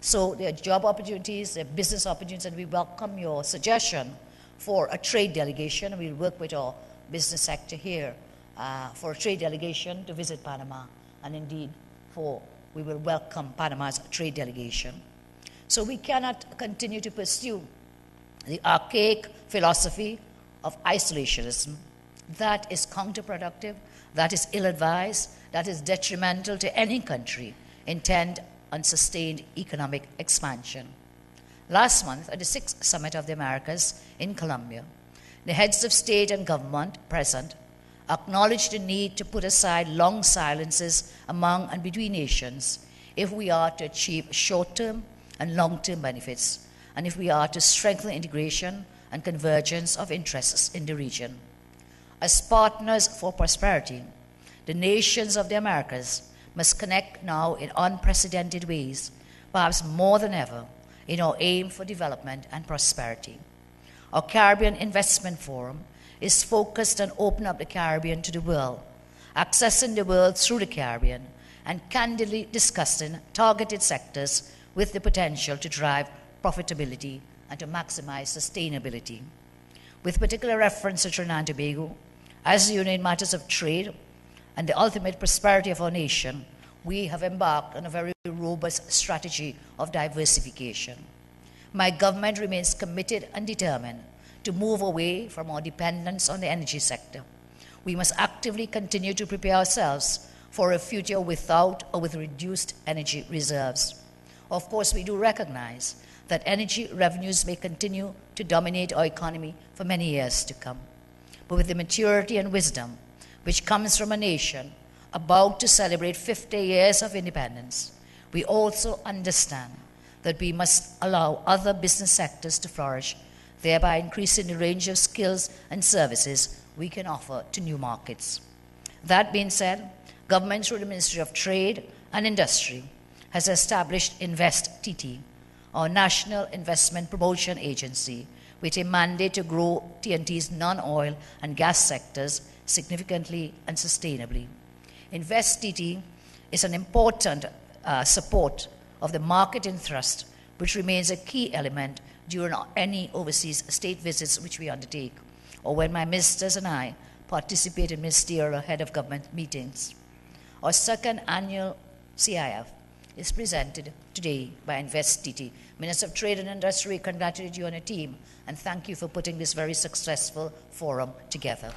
So there are job opportunities, there are business opportunities, and we welcome your suggestion for a trade delegation. We'll work with our business sector here for a trade delegation to visit Panama, and indeed we will welcome Panama's trade delegation. So we cannot continue to pursue the archaic philosophy of isolationism that is counterproductive, that is ill-advised, that is detrimental to any country intent on sustained economic expansion. Last month, at the 6th Summit of the Americas in Colombia, the heads of state and government present acknowledged the need to put aside long silences among and between nations if we are to achieve short-term and long-term benefits, and if we are to strengthen integration and convergence of interests in the region. As partners for prosperity, the nations of the Americas must connect now in unprecedented ways, perhaps more than ever, in our aim for development and prosperity. Our Caribbean Investment Forum is focused on opening up the Caribbean to the world, accessing the world through the Caribbean, and candidly discussing targeted sectors with the potential to drive profitability and to maximize sustainability. With particular reference to Trinidad and Tobago, as you know, in matters of trade and the ultimate prosperity of our nation, we have embarked on a very robust strategy of diversification. My government remains committed and determined to move away from our dependence on the energy sector. We must actively continue to prepare ourselves for a future without or with reduced energy reserves. Of course, we do recognize that energy revenues may continue to dominate our economy for many years to come. But with the maturity and wisdom which comes from a nation about to celebrate 50 years of independence, we also understand that we must allow other business sectors to flourish, thereby increasing the range of skills and services we can offer to new markets. That being said, government through the Ministry of Trade and Industry has established InvestTT, our National Investment Promotion Agency, with a mandate to grow TNT's non-oil and gas sectors significantly and sustainably. InvestTT is an important support of the market in thrust, which remains a key element during any overseas state visits which we undertake, or when my ministers and I participate in ministerial head of government meetings. Our second annual CIF is presented today by InvestTT. Minister of Trade and Industry, congratulate you on your team and thank you for putting this very successful forum together.